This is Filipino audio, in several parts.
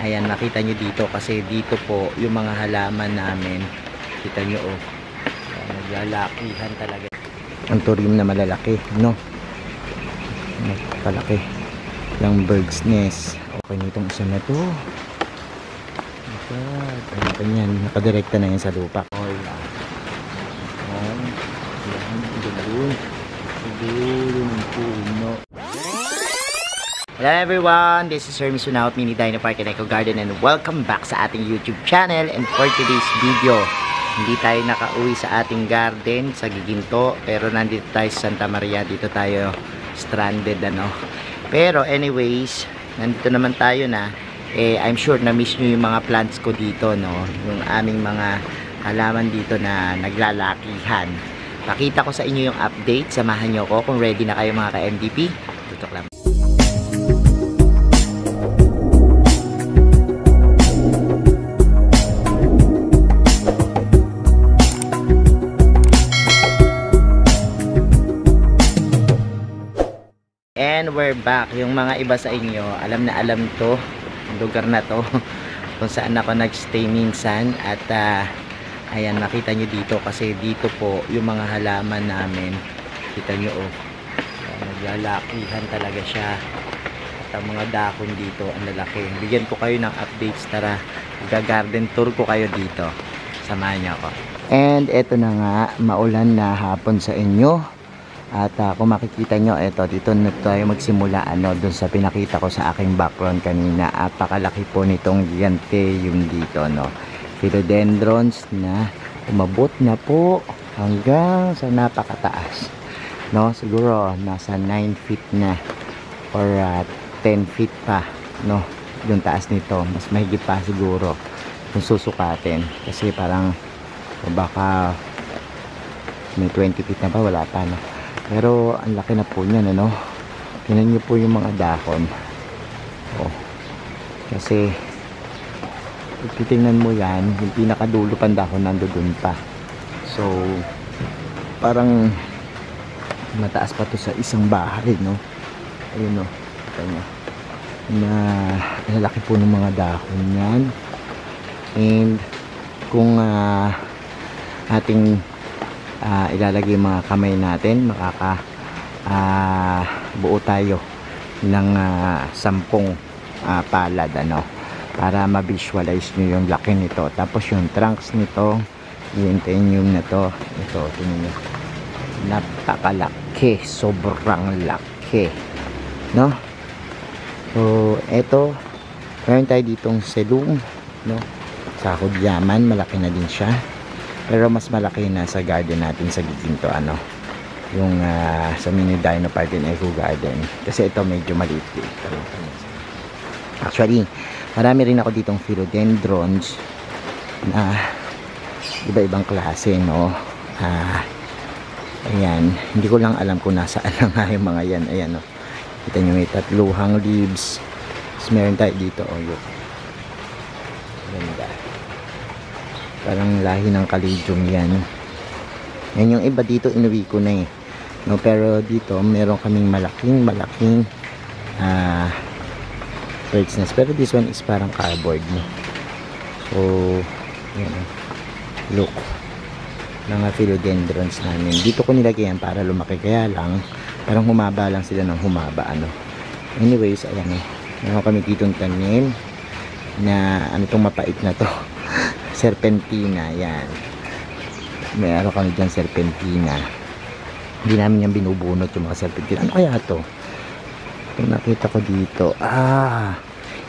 Ayan, nakita nyo dito kasi dito po yung mga halaman namin. Kita nyo oh. Ayan, naglalakihan talaga. Ang turim na malalaki, no? Palaki. Yung bird's nest. Okay nitong isa na to. Ano pa yan? Nakadirekta na yan sa lupa. Ayan. Hello everyone, this is Sir Misunaut Mini Dino Park and Eco Garden and welcome back sa ating YouTube channel. And for today's video, hindi tayo nakauwi sa ating garden sa Giginto, pero nandito tayo sa Santa Maria. Dito tayo stranded ano. Pero anyways, nandito naman tayo na. I'm sure na miss nyo yung mga plants ko dito, no? Yung aming mga halaman dito na naglalakihan. Pakita ko sa inyo yung update. Samahan nyo ko kung ready na kayo mga ka-MDP. Tutok lang. And we're back. Yung mga iba sa inyo, alam na alam to, lugar na to, kung saan ako nagstay minsan. At ayan, nakita nyo dito kasi dito po yung mga halaman namin. Kita nyo oh, naglalakihan talaga siya. At ang mga dahon dito, ang lalaki. Bigyan ko kayo ng updates. Tara, garden tour ko kayo dito. Samahan nyo ako. And eto na nga, maulan na hapon sa inyo. At kung makikita nyo, eto, dito na tayo magsimula ano, dun sa pinakita ko sa aking background kanina. Apakalaki po nitong gigante yung dito, no. Philodendrons na umabot na po hanggang sa napakataas, no. Siguro nasa 9 feet na or 10 feet pa, no, yung taas nito. Mas mahigit pa siguro kung susukatin. Kasi parang baka may 20 feet na pa, wala pa, no. Pero ang laki na po niyan, ano. Tingnan niyo po yung mga dahon. Oh. Kasi titingnan mo yan, yung pinakadulo pang dahon nandoon pa. So parang mataas pa to sa isang bahay, no. Ayun, no. Kita niyo. Na lalaki po ng mga dahon yan. And kung ating ilalagay mga kamay natin, buo tayo ng 10 palad ano, para ma-visualize nyo yung laki nito. Tapos yung trunks nito, i-hintayin yung na to. Ito, tingnan nyo, napakalaki, sobrang laki, no. So eto, meron tayo ditong selung, no, sa Kudyaman, malaki na din siya. Pero mas malaki na sa garden natin sa Giginto, ano, yung sa Mini Dino Park and Eco Garden. Kasi ito medyo maliit dito. Actually, marami rin ako ditong philodendrons na iba-ibang klase, no. Ayan, hindi ko lang alam kung nasaan na nga yung mga yan. Ayan, no. Kita nyo may tatluhang leaves. Tapos meron tayo dito, oh, yun. Ganda. Parang lahi ng Caladium yan. Yan yung iba dito, inuwi ko na eh, no. Pero dito meron kaming malaking bird's nest. Pero this one is parang cardboard, no. So yan, look, mga philodendrons namin dito ko nilagay yan para lumaki. Kaya lang parang humaba lang sila ng humaba, ano. Anyways, ayan eh, meron kami ditong tanim na ano tong mapait na to. Serpentina, yan. Meron kami dyan serpentina. Hindi namin yan binubunot yung mga serpentina. Ano kaya to? Kung nakita ko dito,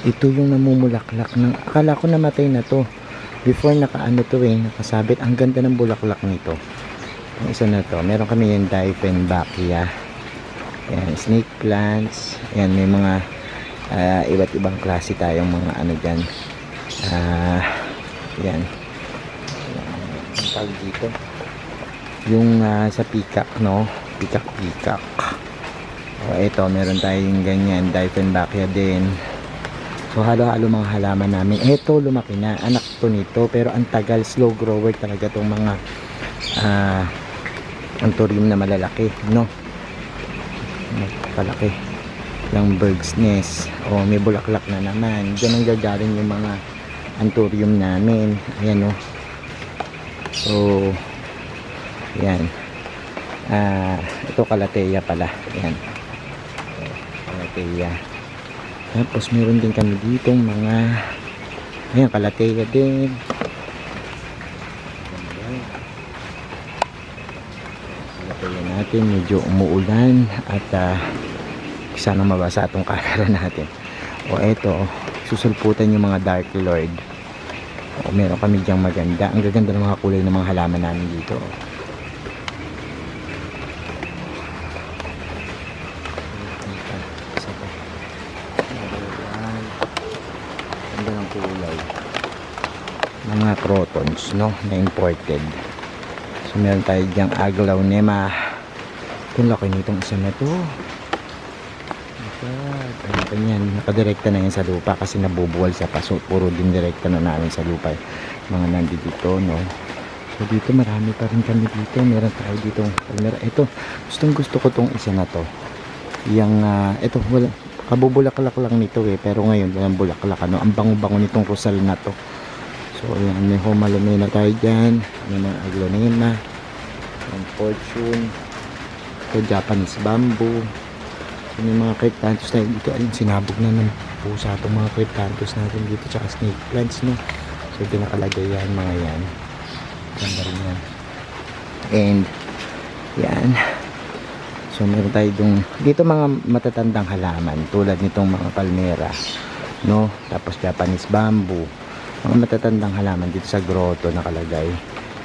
ito yung namumulaklak ng, akala ko namatay na to before, nakaano to eh, nakasabit. Ang ganda ng bulaklak nito. Yung isa na to, meron kami yung Dieffenbachia. Yan, snake plants. Yan, may mga iba't ibang klase tayong mga ano dyan. Yan. Ang tawag dito, yung sa peacock, no, peacock. Ito, meron tayong ganyan, Dieffenbachia din. So halo-halo mga halaman namin. Ito, lumaki na, anak to nito, pero ang tagal, slow grower talaga tong mga ang turim na malalaki, no. Palaki. yung bird's nest. O, may bulaklak na naman. Diyan ang gagaling yung mga anthurium namin. Ayan o. So, yan. Ito Calathea pala. Yan. Calathea. Tapos meron din kami ditong mga, ayan, Calathea din. Calathea natin, medyo umuulan at sana mabasa itong camera natin. O eto, susulputan yung mga Dark Lord. O meron kami dyang maganda. Ang gaganda ng mga kulay ng mga halaman namin dito. Ganda ng kulay. Mga crotons, no? Na imported. So meron tayo dyang Aglaonema. Ito laki nitong isa na to. Ganyan, nakadirekta na yan sa lupa kasi nabubuwal sa paso. Puro din direkta na namin sa lupa mga nandito, no? So dito marami pa rin kami dito. Meron tayo dito ito, gusto ko tong isa na to. Yung ito, wala, kabubulaklak lang nito pero ngayon walang bulaklak, ano? Ang bango-bango nitong rosal na to. So ayan, may Humalomena tayo dyan, may mga Aglaonema, ang Fortune, ito Japanese bamboo. May mga cryptanthus tayo dito. Ayun, sinabog na ng pusa itong mga cryptanthus natin dito, tsaka snake plants, no? So ito nakalagay yan, mga yan. Ganda rin yan. And yan, so meron tayo dito mga matatandang halaman tulad nitong mga palmera, no? Tapos Japanese bamboo, mga matatandang halaman dito sa grotto nakalagay.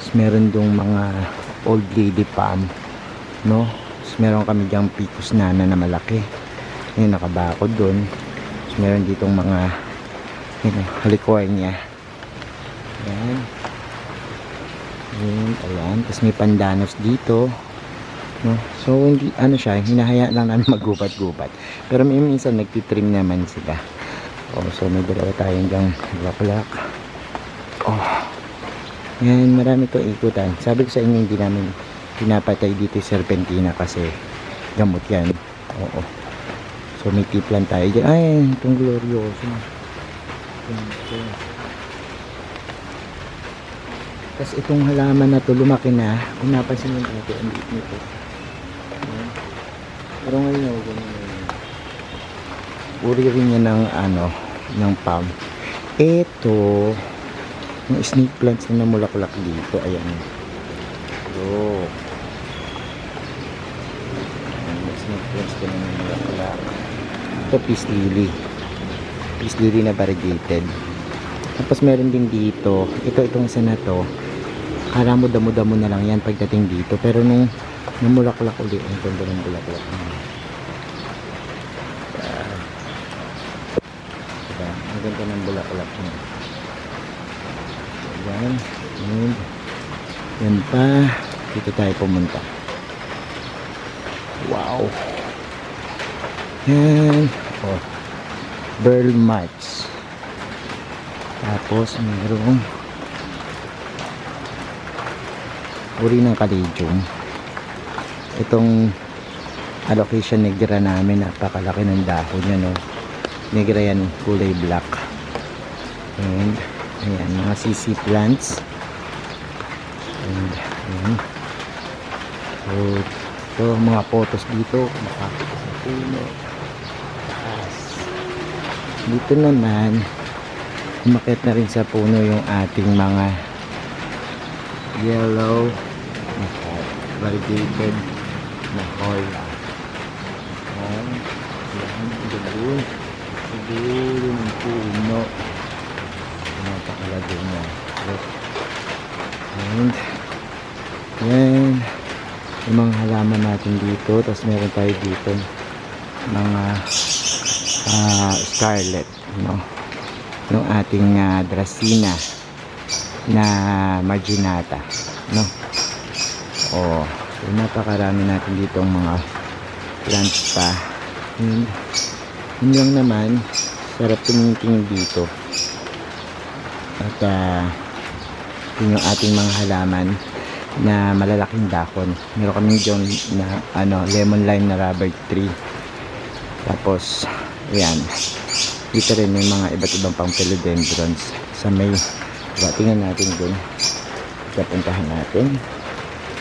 So meron dong mga old lady palm, no? Meron kami dyang Ficus nana na malaki. Ayun, nakabakod doon. So, meron ditong mga Halicornia. Ayan. Ayan. Tapos may pandanus dito. No? So, hindi, ano siya, hinahayaan lang namin maggubat-gubat. Pero may minsan nagtitrim naman sila. Oh, so, may dalawa tayong dyang bulaklak. Oh. Ayan, marami to ikutan. Sabi ko sa inyo, hindi namin pinapatay dito yung serpentina kasi gamot yan. Oo. So may tiplan tayo dyan. Ay, itong glorioso. Tapos itong halaman na to lumaki na. Kung napansin nyo natin ang liit nito. Pero ngayon uri rin niya ng ng palm. Ito yung snake plants na namulaklak dito. Ayan. So ko na ng bulaklak. Ito peace lily. Peace lily na variegated. Tapos meron din dito. Itong isa na to. Kala mo damo-damo na lang yan pagdating dito. Pero nung namulaklak ulit, ang ganda ng bulaklak. Diba? Ang ganda ng bulaklak niya. Ayan. Yan pa. Dito tayo pumunta. Wow. Yan. Oh. Burl March. Tapos mayroong uri ng Caladium. Itong Alocasia negra namin, napakalaki ng dahon niya, no? Negra yan, kulay black. And ayan, mga CC plants. And ayan. So ito, mga photos dito. Makakita sa puno. Dito naman umakyat na rin sa puno yung ating mga yellow variegated na hoya. Yan, doon yung puno. Napakalagay niya. And yan yung mga halaman natin dito. Tapos meron tayo dito mga scarlet, no? Yung ating Dracena na marginata, no? Oh, so napakarami natin dito mga plants pa. Yun lang naman, sarap tumingin dito. At yun yung ating mga halaman na malalaking dahon. Meron kami dyan na lemon lime na rubber tree. Tapos ayan, dito rin may mga iba't ibang pang philodendrons sa may tingnan natin dun, puntahan natin.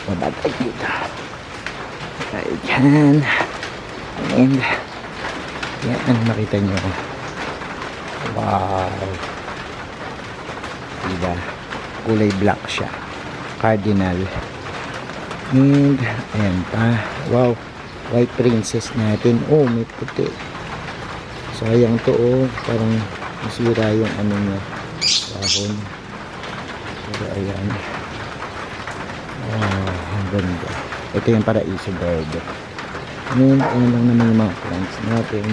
Mabagay dito tayo dyan, and yan, makita nyo, wow, diba, kulay black siya, cardinal. And ayan pa, wow, white princess natin. Oh, may puti. Sayang to, oh, parang masira yung ano niya, dahon. Pero ayan, oh, ang ganda. Ito yung paraiso bird. And ano lang naman yung mga plants natin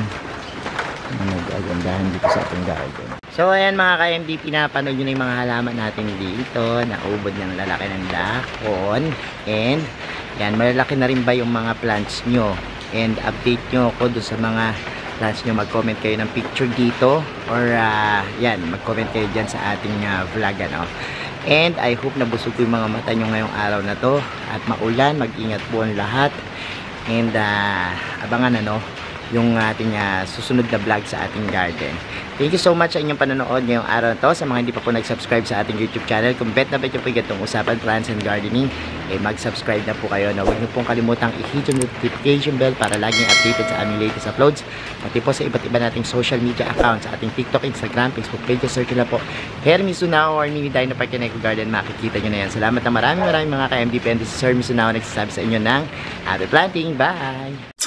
na nag-agandahan dito sa ating garden. So ayan mga ka-MD, pinapanood nyo na yung mga halaman natin dito, naubod ng lalaki ng dahon. And yan, malalaki na rin ba yung mga plants nyo? And update nyo ako doon sa mga plants nyo. Mag-comment kayo ng picture dito, or yan, mag-comment kayo dyan sa ating vlog, ano. And I hope nabusog ko yung mga mata nyo ngayong araw na to, at maulan, mag-ingat po ang lahat. And abangan ano yung ating susunod na vlog sa ating garden. Thank you so much sa inyong panonood ngayong araw na to. Sa mga hindi pa po nag-subscribe sa ating YouTube channel, kung bet na bet yung po igatong usapan plants and gardening, mag-subscribe na po kayo. Huwag niyo pong kalimutang i-hit yung notification bell para laging updated sa aming latest uploads. Pati po sa iba't iba nating social media accounts, sa ating TikTok, Instagram, Facebook page, search na po Hermie Sunao or Mini Dino Park Eco Garden. Makikita nyo na yan. Salamat na maraming mga ka-MD. This is Hermie Sunao nagsasabi sa inyo ng happy planting. Bye!